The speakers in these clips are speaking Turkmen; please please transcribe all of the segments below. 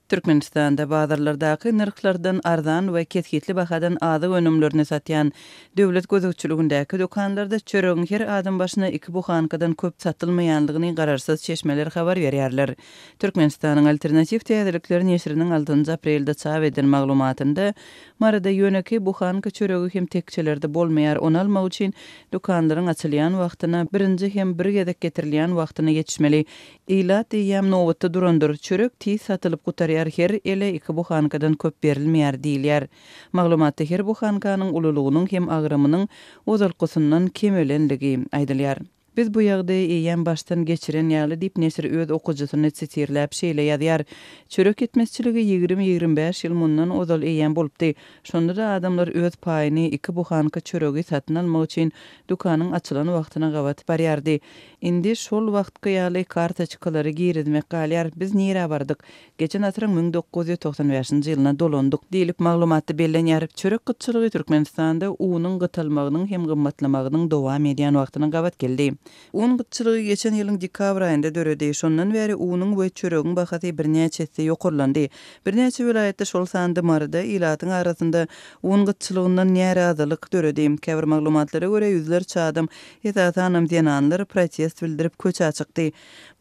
Türkmenistanda bazarlardaky narxlardan arzan we keskitli bahadan azy önümlerini satýan döwlet gözükçülügindäki dokanlarda çöregiň her adam başyna 2 buhankadan köp satylmaýanlygyny gararsız çeşmeler habar berýärler. Türkmenistanyň alternativ täzelikleri neşriniň 6 aprelde çap edilen maglumatynda marada ýöneki buhanka çöregi hem tekçelerde bolmaýar onu almak üçin dokanlaryň açylýan wagtyna birinji hem bir gezek getirilýän wagtyna ýetişmeli. Ilat ýam nowatda durandyr çörek tiz satylyp gutarýar her ele 2 buhankadan köp berilmeýär diýilýär. Maglumatda her buhankanyň ululugynyň hem agrymynyň ozalkysyndan kemelenligi aýdylýar. Biz bu ýagdaý eýen başdan geçiren ýaly dip nesir öz okujasyny sitirläp şeýle ýazýar. Çörek etmezçiligi 20-25 ýyl mundan ozal eýen bolupdy. Şonda da adamlar öz paýyny 2 buhanka çöregi satyn almak üçin dukanyň açylan wagtyna gabat barýardy. Indi şol wagtky ýaly kartaçkalary girizmek galýar. Biz nire bardyk? Geçen asyryň 1995-nji ýylyna dolandyk diýilip maglumatda bellenýär. Çörek gytçylygy Türkmenistanda unyň gytylmagynyň hem gymmatlamagynyň dowam edýän wagtyna gabat geldi. Un gytçylygy geçen ýylyň dekabr aýynda döredi. Şondan beri unyň we çöregiň bahasy birnäçe hesse ýokurlandy. Birnäçe vilayetde şol sandy marada ilatyň arasynda un gytçylygyndan närazylyk döredi. Käbir maglumatlara görä ýüzler çadym ýetatanam diýenler protest bildirip köçe çykdy.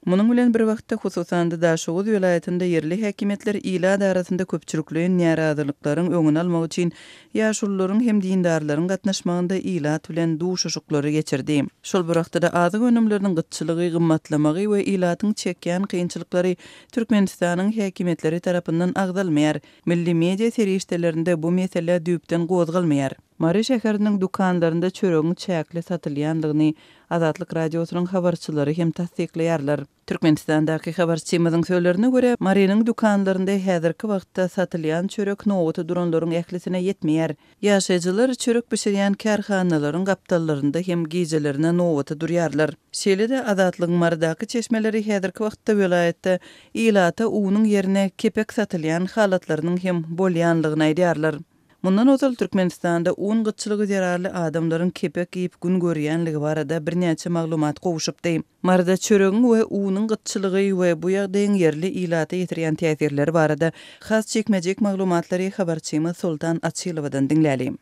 Munyň bilen bir wagtda hususan da Şowuz vilayetinde yerli häkimetler ilad arasynda köpçülikliň närazylyklaryň öňüni almak üçin ýaşullaryň hem dindarlaryň gatnaşmagynda ilad bilen duşuşuklary geçirdi. Şol bir wagtda azy önümleriniň gytçylygy, gymmatlamagy we ilatyň çekýän kynçylyklary Türkmenistanyň häkimetleri tarapyndan agdalmaýar. Milli media serişdelerinde bu mesele düýpden gozgalmaýar. Mary şäheriniň dukanlarynda çöregiň çäkli satylýanlygyny Azatlyk radiosynyň habarçylary hem tasdikleýärler. Türkmenistandaky habarçymyzyň söýlerine görä, Marynyň dukanlarynda häzirki wagtda satylýan çörek nowaty duranlaryň ählisine ýetmeýär. Ýaşaýjylar çörek pişirýän kärhanalaryň gaptallarynda hem gijelerine nowaty durýarlar. Şeýle-de Azatlygyň maradaky çeşmeleri häzirki wagtda vilayetde ilata unyň ýerine kepek satylýan halatlarynyň hem bolýanlygyny aýdýarlar. Mundan ozal Türkmenistanda un gytçylygy zararly adamlaryň kepek giyip gün görýänligi barada birnäçe maglumat gowuşupdy. Marada çöregiň we unyň gytçylygy we bu ýagdaýyň yerli ilata ýetirýän täsirleri barada has çekmejek maglumatlary habarçymyz Sultan Açylowadan dinläli.